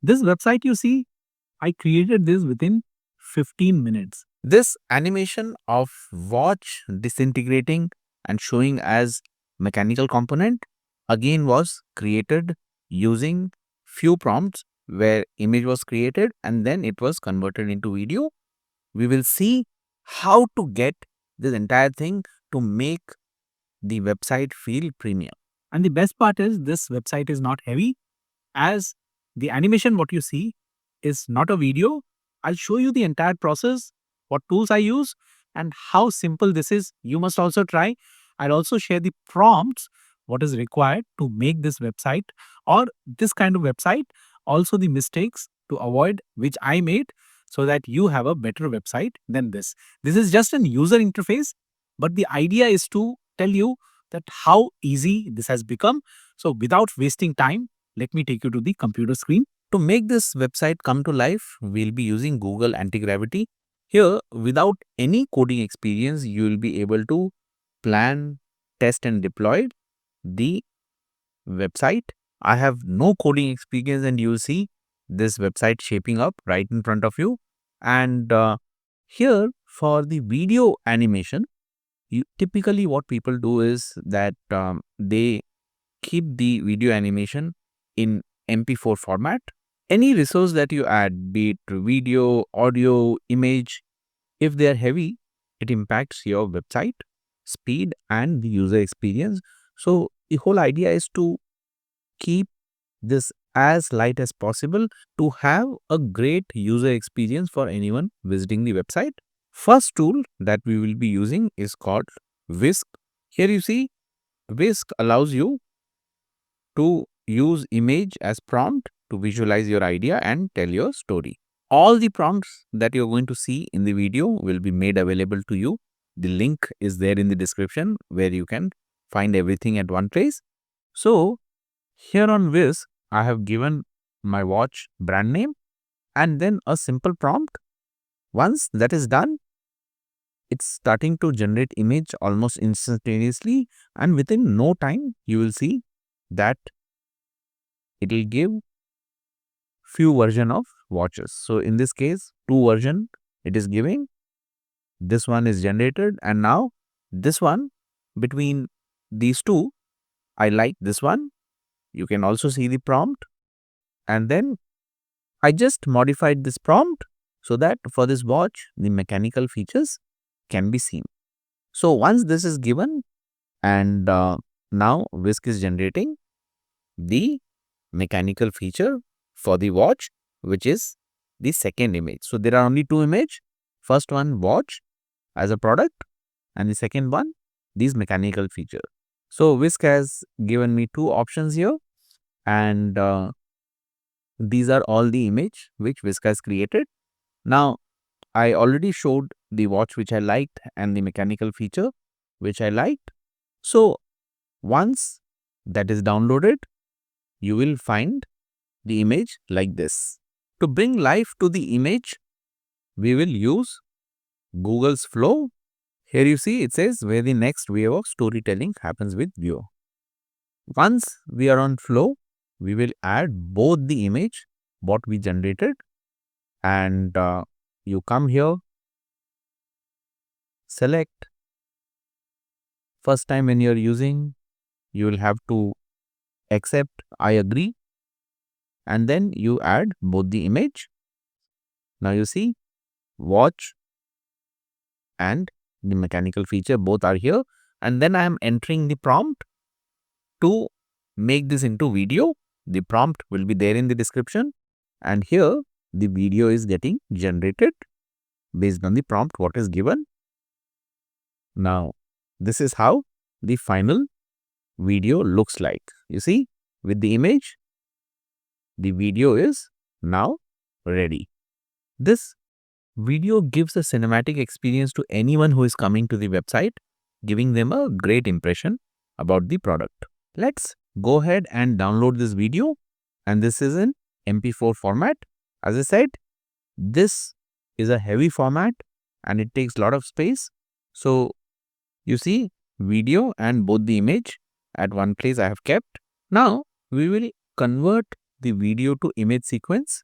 This website you see, I created this within 15 minutes. This animation of watch disintegrating and showing as mechanical component again was created using few prompts where image was created and then it was converted into video. We will see how to get this entire thing to make the website feel premium. And the best part is this website is not heavy, as the animation what you see is not a video. I'll show you the entire process, what tools I use, and how simple this is. You must also try. I'll also share the prompts, what is required to make this website or this kind of website, also the mistakes to avoid which I made so that you have a better website than this. This is just an user interface, but the idea is to tell you that how easy this has become. So without wasting time, let me take you to the computer screen. To make this website come to life, we'll be using Google Antigravity. Here, without any coding experience, you will be able to plan, test and deploy the website. I have no coding experience and you'll see this website shaping up right in front of you. And here for the video animation, typically what people do is that they keep the video animation in MP4 format. Any resource that you add, be it video, audio, image, if they are heavy, it impacts your website speed and the user experience. So the whole idea is to keep this as light as possible to have a great user experience for anyone visiting the website. First tool that we will be using is called Whisk. Here you see Whisk allows you to use image as prompt to visualize your idea and tell your story. All the prompts that you're going to see in the video will be made available to you. The link is there in the description where you can find everything at one place. So here on Whisk, I have given my watch brand name and then a simple prompt. Once that is done, it's starting to generate image almost instantaneously, and within no time you will see that it will give few version of watches. So in this case, 2 version it is giving. This one is generated and now this one, between these two, I like this one. You can also see the prompt, and then I just modified this prompt so that for this watch the mechanical features can be seen. So once this is given and now Whisk is generating the mechanical feature for the watch, which is the second image. So there are only two images. First one, watch as a product, and the second one, these mechanical feature. So Whisk has given me two options here, and these are all the image which Whisk has created. Now I already showed the watch which I liked and the mechanical feature which I liked. So once that is downloaded, you will find the image like this. To bring life to the image, we will use Google's Flow. Here you see it says where the next wave of storytelling happens with viewer. Once we are on Flow, we will add both the image what we generated, and you come here, select. First time when you are using, you will have to accept I agree, and then you add both the image. Now you see watch and the mechanical feature both are here, and then I am entering the prompt to make this into video. The prompt will be there in the description, and here the video is getting generated based on the prompt what is given. Now this is how the final video looks like. You see, with the image, the video is now ready. This video gives a cinematic experience to anyone who is coming to the website, giving them a great impression about the product. Let's go ahead and download this video, and this is in MP4 format. As I said, this is a heavy format and it takes a lot of space. So you see video and both the image at one place I have kept. Now we will convert the video to image sequence.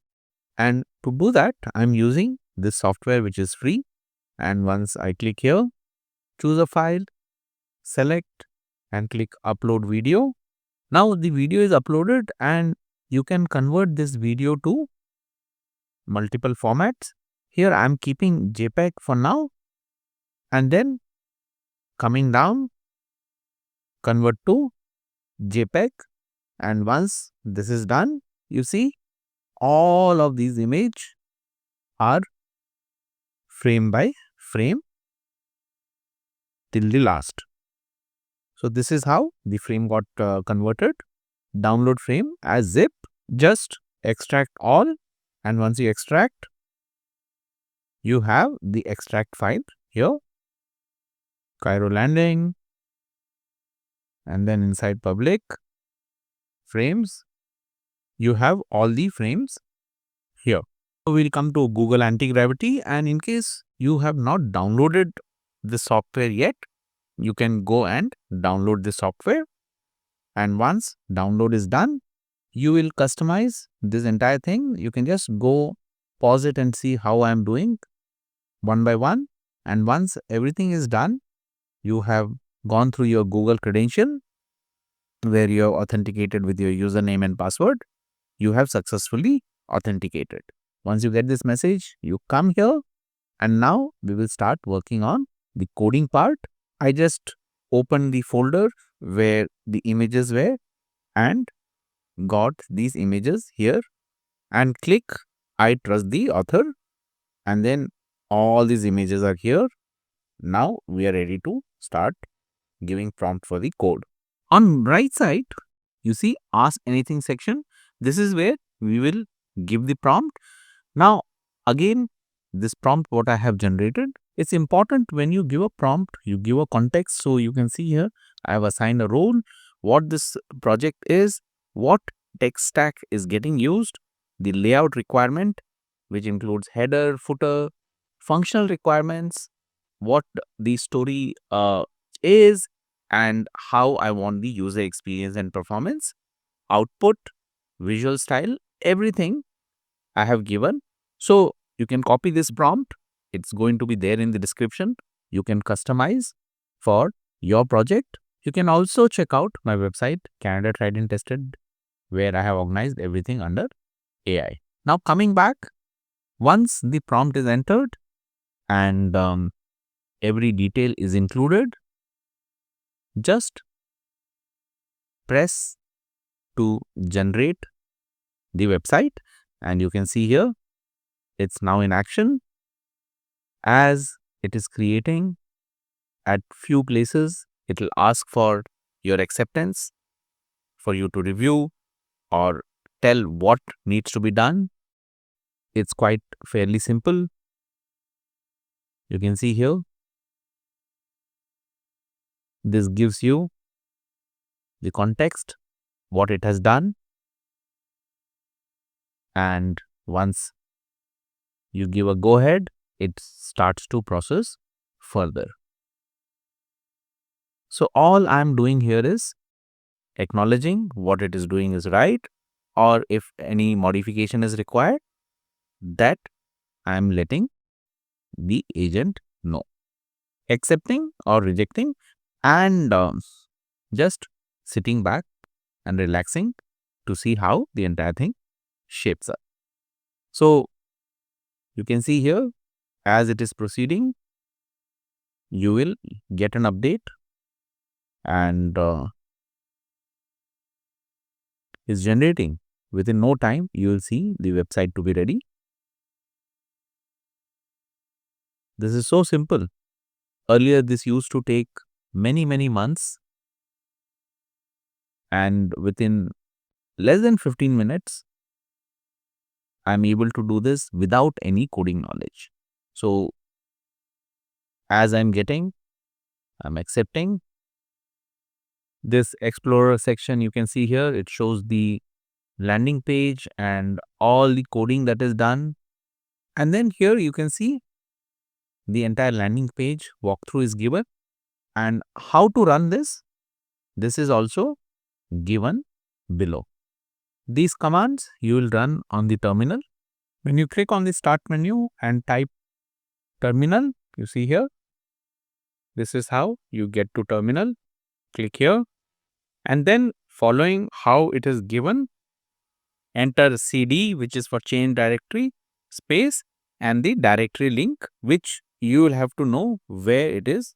And to do that, I'm using this software which is free. And once I click here, choose a file, select and click upload video. Now the video is uploaded and you can convert this video to multiple formats. Here I'm keeping JPEG for now, and then coming down, convert to JPEG. And once this is done, you see all of these images are frame by frame till the last. So this is how the frame got converted. Download frame as zip. Just extract all, and once you extract, you have the extract file here. Cairo landing, and then inside public frames, you have all the frames here. So we'll come to Google Antigravity, and in case you have not downloaded the software yet, you can go and download the software. And once download is done, you will customize this entire thing. You can just go pause it and see how I'm doing one by one. And once everything is done, you have gone through your Google credential where you have authenticated with your username and password. You have successfully authenticated. Once you get this message, you come here, and now we will start working on the coding part. I just opened the folder where the images were and got these images here and click I trust the author, and then all these images are here. Now we are ready to start giving prompt for the code. On right side, you see ask anything section. This is where we will give the prompt. Now again, this prompt what I have generated, it's important when you give a prompt, you give a context. So you can see here, I have assigned a role, what this project is, what tech stack is getting used, the layout requirement, which includes header, footer, functional requirements, what the story is, and how I want the user experience and performance, output, visual style, everything I have given. So you can copy this prompt. It's going to be there in the description. You can customize for your project. You can also check out my website, Canada Tried and Tested, where I have organized everything under AI. Now coming back, once the prompt is entered and every detail is included, just press to generate the website, and you can see here it's now in action. As it is creating, at few places it will ask for your acceptance for you to review or tell what needs to be done. It's quite fairly simple. You can see here, this gives you the context, what it has done, and once you give a go ahead, it starts to process further. So all I'm doing here is acknowledging what it is doing is right, or if any modification is required, that I'm letting the agent know. Accepting or rejecting, and just sitting back and relaxing to see how the entire thing shapes up. So you can see here, as it is proceeding, you will get an update, and is generating. Within no time, you will see the website to be ready. This is so simple. Earlier, this used to take many months, and within less than 15 minutes, I'm able to do this without any coding knowledge. So as I'm accepting. This Explorer section, you can see here, it shows the landing page and all the coding that is done. And then here you can see the entire landing page walkthrough is given, and how to run this. This is also given below. These commands you will run on the terminal. When you click on the start menu and type terminal, you see here, this is how you get to terminal. Click here and then following how it is given, enter cd, which is for change directory, space, and the directory link, which you will have to know where it is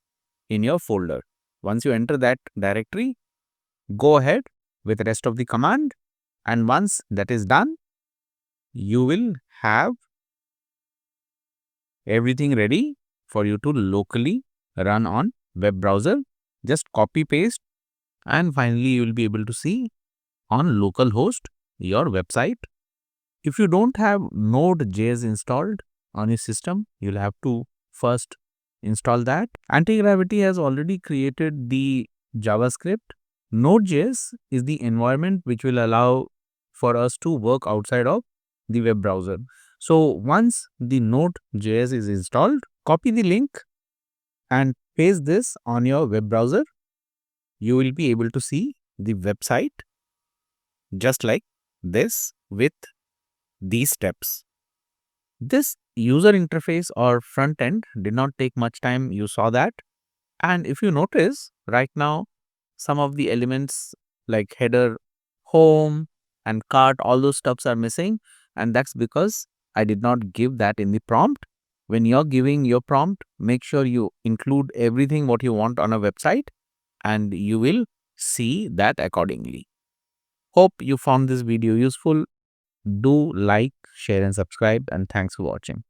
in your folder. Once you enter that directory, go ahead with the rest of the command, and once that is done, you will have everything ready for you to locally run on web browser. Just copy paste, and finally you will be able to see on localhost your website. If you don't have Node.js installed on your system, you'll have to first install that. Antigravity has already created the JavaScript. Node.js is the environment which will allow for us to work outside of the web browser. So once the Node.js is installed, copy the link and paste this on your web browser. You will be able to see the website just like this with these steps. This user interface or front end did not take much time, you saw that. And if you notice right now, some of the elements like header, home and cart, all those stuffs are missing, and that's because I did not give that in the prompt. When you're giving your prompt, make sure you include everything what you want on a website, and you will see that accordingly. Hope you found this video useful. Do like, share and subscribe, and thanks for watching.